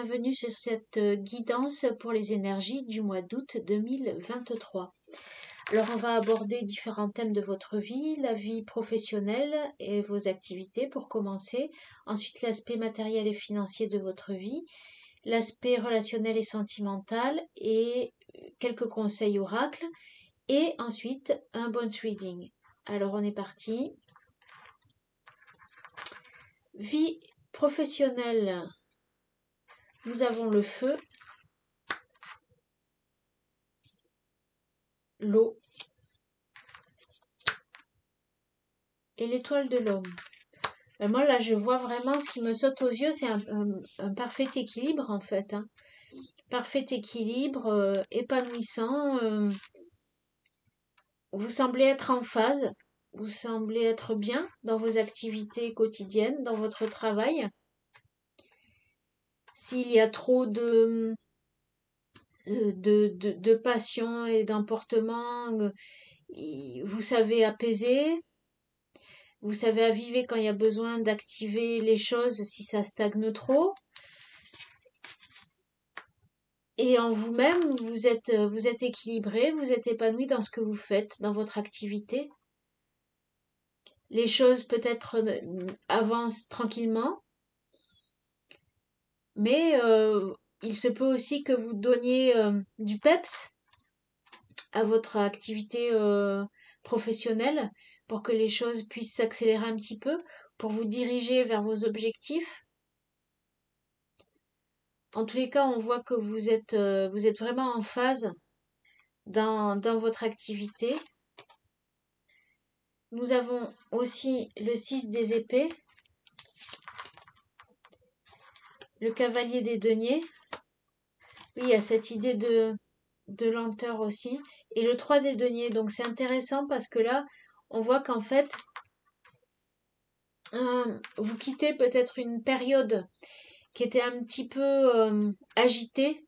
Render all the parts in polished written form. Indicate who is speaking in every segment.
Speaker 1: bienvenue sur cette guidance pour les énergies du mois d'août 2023. Alors on va aborder différents thèmes de votre vie, la vie professionnelle et vos activités pour commencer, ensuite l'aspect matériel et financier de votre vie, l'aspect relationnel et sentimental et quelques conseils oracles et ensuite un bonus reading. Alors on est parti. Vie professionnelle. Nous avons le feu, l'eau et l'étoile de l'homme. Moi, là, je vois vraiment ce qui me saute aux yeux, c'est un parfait équilibre, en fait. Parfait équilibre, épanouissant. Vous semblez être en phase, vous semblez être bien dans vos activités quotidiennes, dans votre travail. S'il y a trop de passion et d'emportement, vous savez apaiser, vous savez aviver quand il y a besoin d'activer les choses si ça stagne trop. Et en vous-même, vous êtes équilibré, vous êtes épanoui dans ce que vous faites, dans votre activité. Les choses peut-être avancent tranquillement, mais il se peut aussi que vous donniez du peps à votre activité professionnelle pour que les choses puissent s'accélérer un petit peu, pour vous diriger vers vos objectifs. En tous les cas, on voit que vous êtes vraiment en phase dans votre activité. Nous avons aussi le 6 des épées, le cavalier des deniers. Oui, il y a cette idée de lenteur aussi. Et le 3 des deniers. Donc c'est intéressant parce que là, on voit qu'en fait, vous quittez peut-être une période qui était un petit peu agitée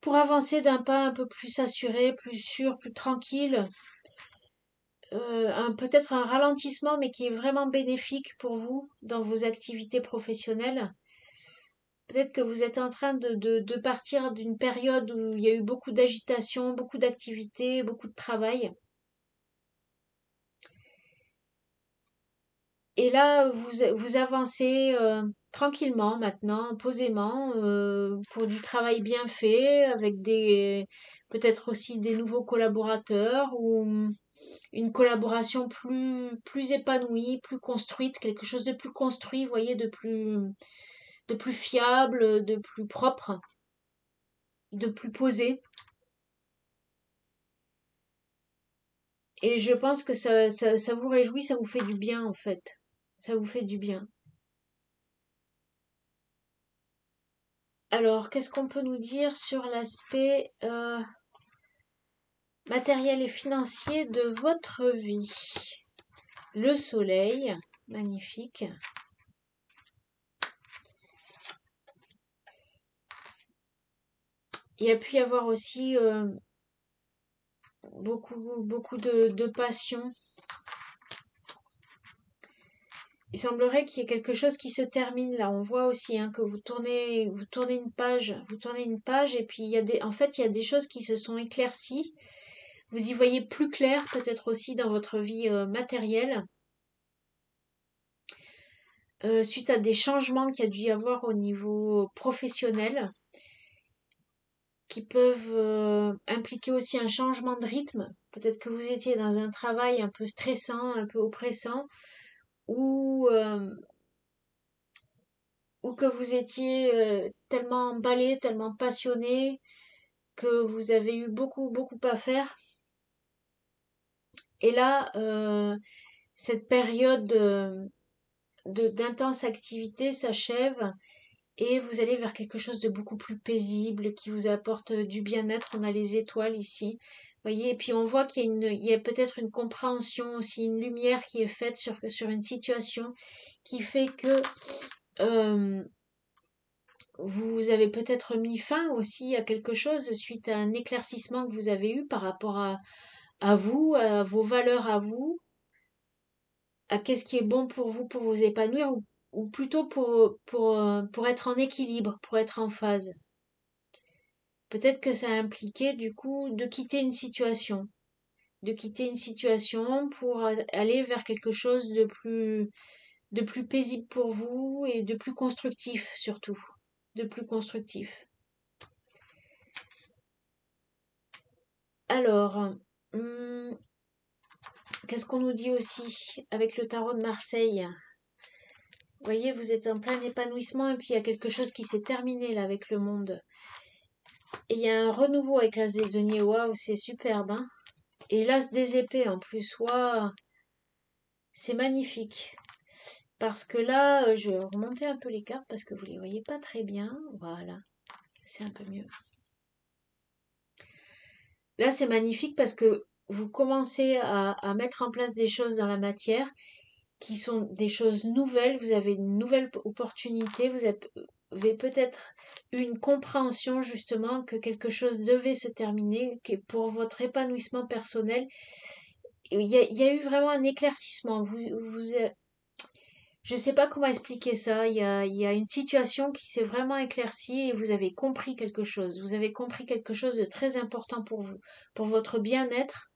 Speaker 1: pour avancer d'un pas un peu plus assuré, plus sûr, plus tranquille. Peut-être un ralentissement, mais qui est vraiment bénéfique pour vous dans vos activités professionnelles. Peut-être que vous êtes en train de partir d'une période où il y a eu beaucoup d'agitation, beaucoup d'activités, beaucoup de travail. Et là, vous avancez tranquillement maintenant, posément, pour du travail bien fait, avec peut-être aussi des nouveaux collaborateurs ou une collaboration plus épanouie, plus construite, quelque chose de plus construit, vous voyez, de plus fiable, de plus propre, de plus posé. Et je pense que ça vous réjouit, ça vous fait du bien en fait. Ça vous fait du bien. Alors, qu'est-ce qu'on peut nous dire sur l'aspect matériel et financier de votre vie? Le soleil, magnifique. Il a pu y avoir aussi beaucoup de passion. Il semblerait qu'il y ait quelque chose qui se termine là. On voit aussi que vous tournez une page et puis en fait il y a des choses qui se sont éclaircies. Vous y voyez plus clair peut-être aussi dans votre vie matérielle. Suite à des changements qu'il y a dû y avoir au niveau professionnel, qui peuvent impliquer aussi un changement de rythme. Peut-être que vous étiez dans un travail un peu stressant, un peu oppressant, ou, euh, ou que vous étiez tellement emballé, tellement passionné, que vous avez eu beaucoup à faire. Et là, cette période d'intense activité s'achève et vous allez vers quelque chose de beaucoup plus paisible qui vous apporte du bien-être. On a les étoiles ici, voyez, et puis on voit il y a peut-être une compréhension aussi, une lumière qui est faite sur une situation qui fait que vous avez peut-être mis fin aussi à quelque chose suite à un éclaircissement que vous avez eu par rapport à vous, à vos valeurs à vous, à qu'est-ce qui est bon pour vous épanouir, ou ou plutôt pour être en équilibre, pour être en phase. Peut-être que ça a impliqué du coup de quitter une situation pour aller vers quelque chose de plus paisible pour vous et de plus constructif surtout, de plus constructif. Alors, hum, qu'est-ce qu'on nous dit aussi avec le tarot de Marseille? Vous voyez, vous êtes en plein épanouissement et puis il y a quelque chose qui s'est terminé là avec le monde. Et il y a un renouveau avec l'as des deniers. Waouh, c'est superbe, hein? Et l'as des épées en plus. Waouh, c'est magnifique. Parce que là, je vais remonter un peu les cartes parce que vous les voyez pas très bien. Voilà, c'est un peu mieux. Là, c'est magnifique parce que vous commencez à mettre en place des choses dans la matière qui sont des choses nouvelles. Vous avez une nouvelle opportunité. Vous avez peut-être une compréhension justement que quelque chose devait se terminer, que pour votre épanouissement personnel, il y a eu vraiment un éclaircissement. Je ne sais pas comment expliquer ça. Il y a une situation qui s'est vraiment éclaircie et vous avez compris quelque chose. Vous avez compris quelque chose de très important pour vous, pour votre bien-être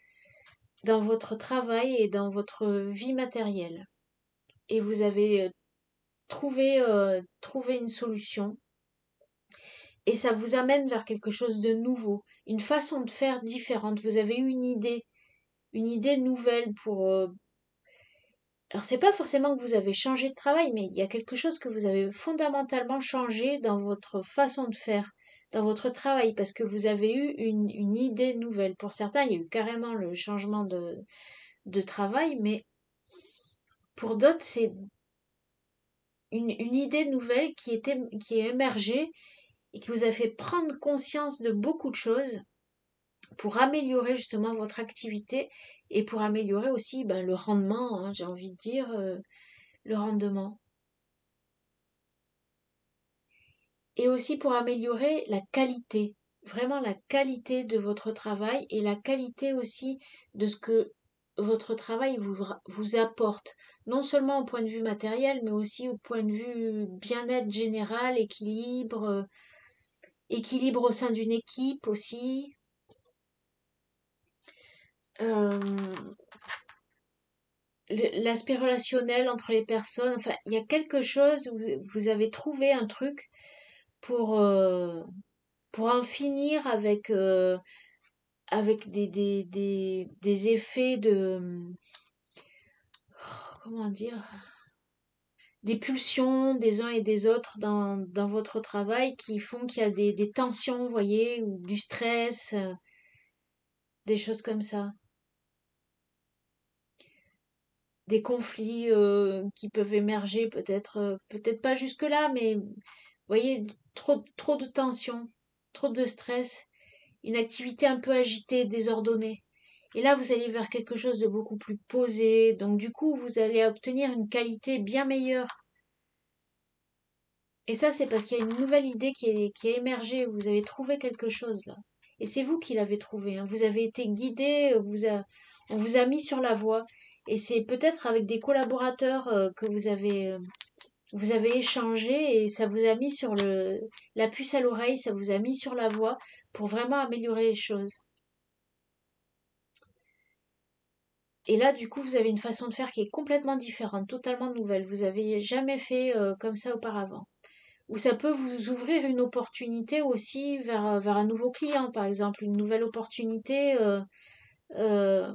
Speaker 1: dans votre travail et dans votre vie matérielle. Et vous avez trouvé une solution. Et ça vous amène vers quelque chose de nouveau, une façon de faire différente. Vous avez eu une idée nouvelle pour, alors c'est pas forcément que vous avez changé de travail, mais il y a quelque chose que vous avez fondamentalement changé dans votre façon de faire, dans votre travail, parce que vous avez eu une idée nouvelle. Pour certains, il y a eu carrément le changement de travail, mais pour d'autres, c'est une idée nouvelle qui est émergée et qui vous a fait prendre conscience de beaucoup de choses pour améliorer justement votre activité et pour améliorer aussi ben, le rendement, hein, j'ai envie de dire, le rendement. Et aussi pour améliorer la qualité, vraiment la qualité de votre travail et la qualité aussi de ce que votre travail vous apporte, non seulement au point de vue matériel, mais aussi au point de vue bien-être général, équilibre au sein d'une équipe aussi. Euh, L'aspect relationnel entre les personnes, enfin, il y a quelque chose, vous avez trouvé un truc pour, euh, pour en finir avec des effets comment dire, des pulsions des uns et des autres dans votre travail qui font qu'il y a des tensions, vous voyez, ou du stress, des choses comme ça. Des conflits qui peuvent émerger peut-être pas jusque-là, mais vous voyez, trop de tension, trop de stress, une activité un peu agitée, désordonnée. Et là, vous allez vers quelque chose de beaucoup plus posé, donc du coup, vous allez obtenir une qualité bien meilleure. Et ça, c'est parce qu'il y a une nouvelle idée qui est émergée, vous avez trouvé quelque chose là. Et c'est vous qui l'avez trouvé, hein. Vous avez été guidé, on vous a mis sur la voie. Et c'est peut-être avec des collaborateurs que vous avez échangé et ça vous a mis sur la puce à l'oreille, ça vous a mis sur la voie pour vraiment améliorer les choses. Et là, du coup, vous avez une façon de faire qui est complètement différente, totalement nouvelle. Vous avez jamais fait comme ça auparavant. Ou ça peut vous ouvrir une opportunité aussi vers un nouveau client, par exemple, une nouvelle opportunité euh,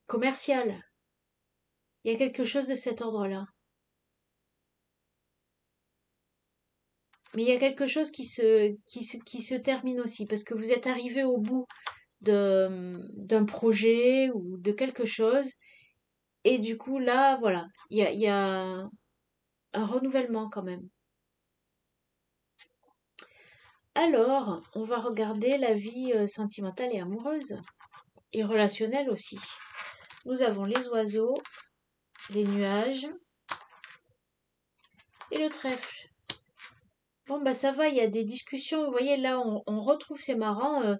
Speaker 1: commerciale. Il y a quelque chose de cet ordre-là. Mais il y a quelque chose qui se termine aussi, parce que vous êtes arrivé au bout d'un projet ou de quelque chose, et du coup, là, voilà, il y a un renouvellement quand même. Alors, on va regarder la vie sentimentale et amoureuse, et relationnelle aussi. Nous avons les oiseaux, les nuages et le trèfle. Bon, bah ça va, il y a des discussions. Vous voyez, là, on retrouve, c'est marrant,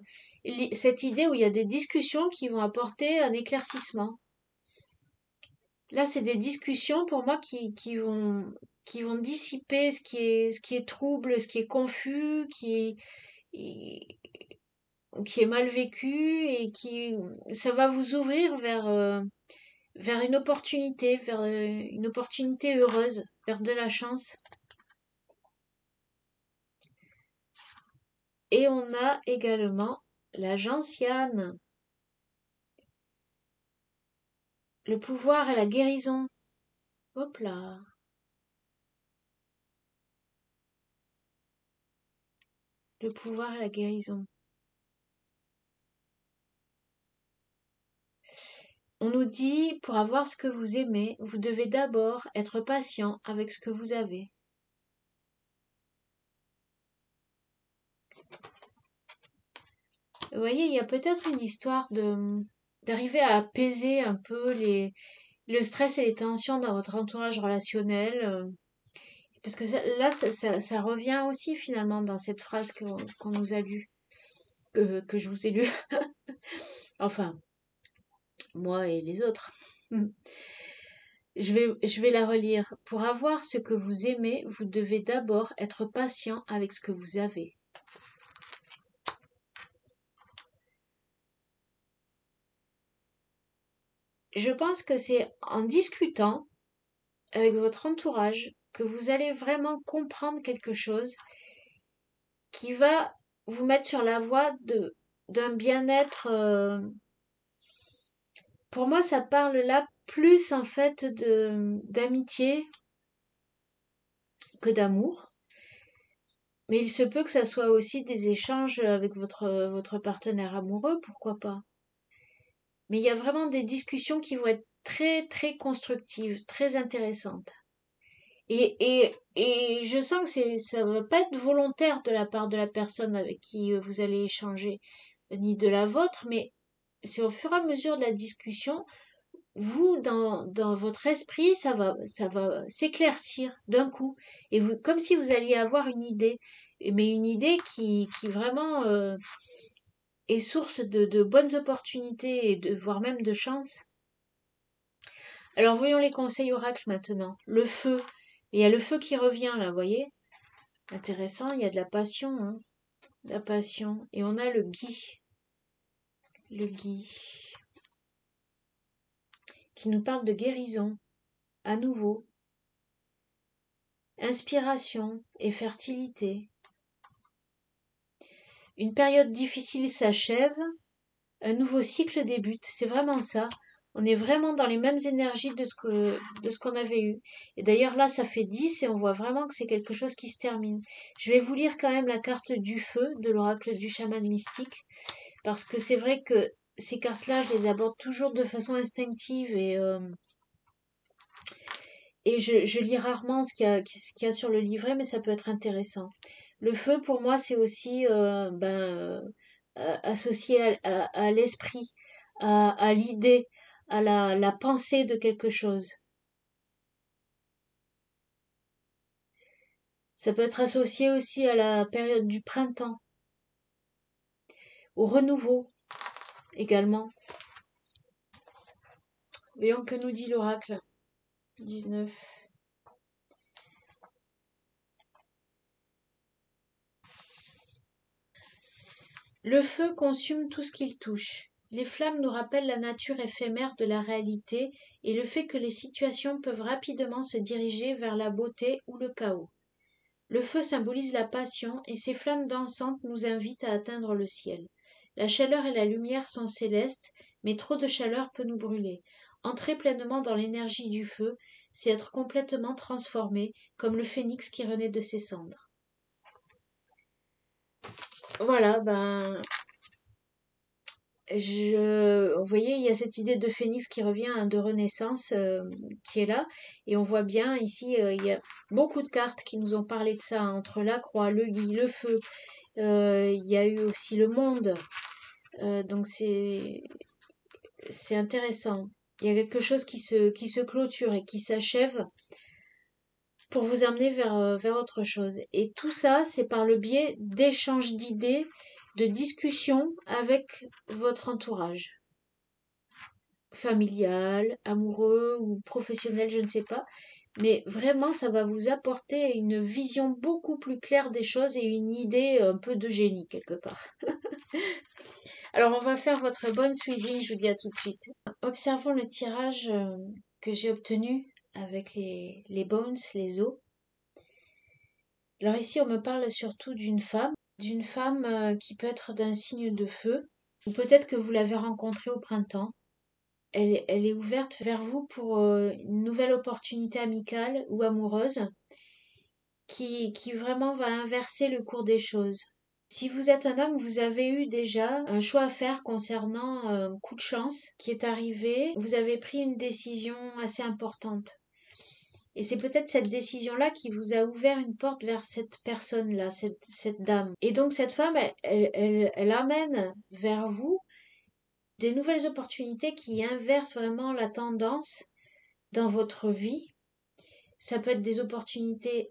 Speaker 1: cette idée où il y a des discussions qui vont apporter un éclaircissement. Là, c'est des discussions pour moi qui vont dissiper ce qui est trouble, ce qui est confus, qui est mal vécu et ça va vous ouvrir vers vers une opportunité heureuse, vers de la chance. Et on a également la gentiane, le pouvoir et la guérison. Hop là. Le pouvoir et la guérison. On nous dit, pour avoir ce que vous aimez, vous devez d'abord être patient avec ce que vous avez. Vous voyez, il y a peut-être une histoire d'arriver à apaiser un peu le stress et les tensions dans votre entourage relationnel. Parce que là, ça revient aussi finalement dans cette phrase qu'on nous a lue, que je vous ai lue. Enfin, moi et les autres. Je vais la relire. Pour avoir ce que vous aimez, vous devez d'abord être patient avec ce que vous avez. Je pense que c'est en discutant avec votre entourage que vous allez vraiment comprendre quelque chose qui va vous mettre sur la voie d'un bien-être. Pour moi, ça parle là plus en fait d'amitié que d'amour. Mais il se peut que ça soit aussi des échanges avec votre partenaire amoureux, pourquoi pas. Mais il y a vraiment des discussions qui vont être très très constructives, très intéressantes. Et je sens que ça va pas être volontaire de la part de la personne avec qui vous allez échanger, ni de la vôtre, mais c'est au fur et à mesure de la discussion, vous, dans votre esprit, ça va s'éclaircir d'un coup. Et vous, comme si vous alliez avoir une idée, mais une idée qui vraiment est source de bonnes opportunités et voire même de chance. Alors voyons les conseils oracles maintenant. Le feu. Il y a le feu qui revient là, vous voyez? Intéressant, il y a de la passion, hein. La passion. Et on a le gui. Le gui. Qui nous parle de guérison. À nouveau. Inspiration et fertilité. Une période difficile s'achève. Un nouveau cycle débute. C'est vraiment ça. On est vraiment dans les mêmes énergies de ce qu'on avait eu. Et d'ailleurs là, ça fait 10 et on voit vraiment que c'est quelque chose qui se termine. Je vais vous lire quand même la carte du feu de l'oracle du chaman mystique. Parce que c'est vrai que ces cartes-là, je les aborde toujours de façon instinctive et je lis rarement ce qu'il y a sur le livret, mais ça peut être intéressant. Le feu, pour moi, c'est aussi associé à l'esprit, à l'idée, à la pensée de quelque chose. Ça peut être associé aussi à la période du printemps, au renouveau également. Voyons que nous dit l'oracle. 19. Le feu consume tout ce qu'il touche. Les flammes nous rappellent la nature éphémère de la réalité et le fait que les situations peuvent rapidement se diriger vers la beauté ou le chaos. Le feu symbolise la passion et ses flammes dansantes nous invitent à atteindre le ciel. La chaleur et la lumière sont célestes, mais trop de chaleur peut nous brûler. Entrer pleinement dans l'énergie du feu, c'est être complètement transformé, comme le phénix qui renaît de ses cendres. Voilà, vous voyez, il y a cette idée de phénix qui revient, hein, de renaissance qui est là. Et on voit bien ici, il y a beaucoup de cartes qui nous ont parlé de ça, hein, entre la croix, le gui, le feu. Il y a eu aussi le monde. Donc c'est intéressant. Il y a quelque chose qui se clôture et qui s'achève pour vous amener vers autre chose. Et tout ça, c'est par le biais d'échanges d'idées, de discussions avec votre entourage. Familial, amoureux ou professionnel, je ne sais pas. Mais vraiment, ça va vous apporter une vision beaucoup plus claire des choses et une idée un peu de génie quelque part. Alors, on va faire votre bonne reading, je vous dis à tout de suite. Observons le tirage que j'ai obtenu avec les bones, les os. Alors ici, on me parle surtout d'une femme qui peut être d'un signe de feu, ou peut-être que vous l'avez rencontrée au printemps. Elle est ouverte vers vous pour une nouvelle opportunité amicale ou amoureuse qui vraiment va inverser le cours des choses. Si vous êtes un homme, vous avez eu déjà un choix à faire concernant un coup de chance qui est arrivé. Vous avez pris une décision assez importante. Et c'est peut-être cette décision-là qui vous a ouvert une porte vers cette personne-là, cette dame. Et donc cette femme, elle amène vers vous des nouvelles opportunités qui inversent vraiment la tendance dans votre vie. Ça peut être des opportunités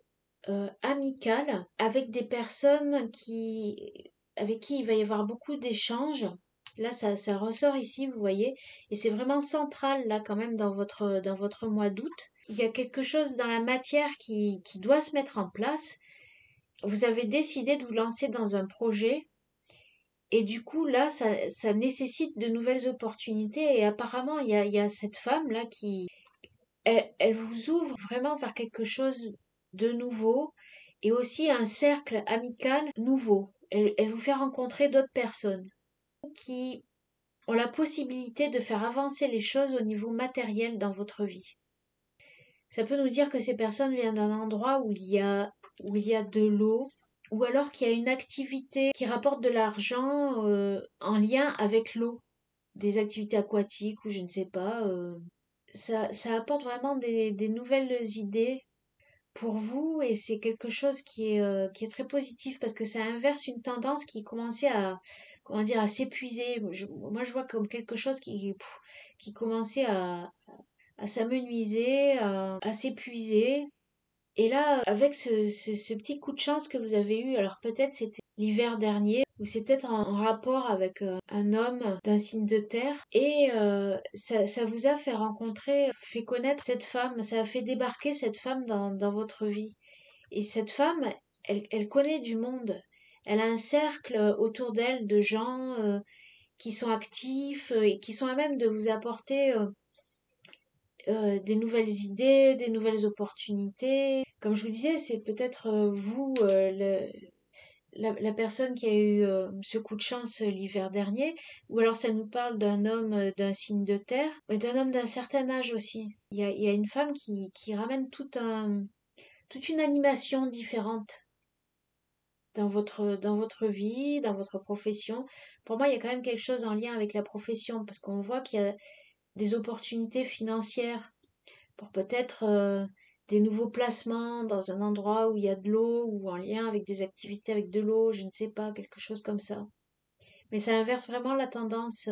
Speaker 1: amicales avec des personnes avec qui il va y avoir beaucoup d'échanges. Là, ça ressort ici, vous voyez, et c'est vraiment central là quand même dans votre mois d'août. Il y a quelque chose dans la matière qui doit se mettre en place. Vous avez décidé de vous lancer dans un projet et du coup là, ça nécessite de nouvelles opportunités et apparemment il y a cette femme là elle vous ouvre vraiment vers quelque chose de nouveau et aussi un cercle amical nouveau. Elle vous fait rencontrer d'autres personnes qui ont la possibilité de faire avancer les choses au niveau matériel dans votre vie. Ça peut nous dire que ces personnes viennent d'un endroit où il y a de l'eau, ou alors qu'il y a une activité qui rapporte de l'argent en lien avec l'eau, des activités aquatiques ou je ne sais pas. Ça apporte vraiment des nouvelles idées pour vous et c'est quelque chose qui est très positif parce que ça inverse une tendance qui commençait comment dire, à s'épuiser. Moi, je vois comme quelque chose qui commençait à s'amenuiser, à s'épuiser. Et là, avec ce petit coup de chance que vous avez eu, alors peut-être c'était l'hiver dernier, ou c'est peut-être en rapport avec un homme d'un signe de terre, et ça vous a fait rencontrer, fait connaître cette femme, ça a fait débarquer cette femme dans votre vie. Et cette femme, elle connaît du monde. Elle a un cercle autour d'elle de gens qui sont actifs et qui sont à même de vous apporter des nouvelles idées, des nouvelles opportunités. Comme je vous disais, c'est peut-être vous, la personne qui a eu ce coup de chance l'hiver dernier, ou alors ça nous parle d'un homme d'un signe de terre, et d'un homme d'un certain âge aussi. Il y a une femme qui ramène toute une animation différente dans votre vie, dans votre profession. Pour moi, il y a quand même quelque chose en lien avec la profession, parce qu'on voit qu'il y a des opportunités financières pour peut-être des nouveaux placements dans un endroit où il y a de l'eau ou en lien avec des activités avec de l'eau, je ne sais pas, quelque chose comme ça. Mais ça inverse vraiment la tendance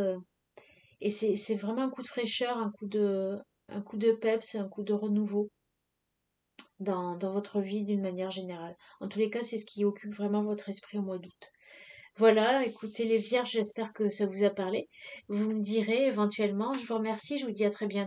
Speaker 1: et c'est vraiment un coup de fraîcheur, un coup de peps, un coup de renouveau dans votre vie d'une manière générale. En tous les cas, c'est ce qui occupe vraiment votre esprit au mois d'août. Voilà, écoutez les vierges, j'espère que ça vous a parlé. Vous me direz éventuellement. Je vous remercie, je vous dis à très bientôt.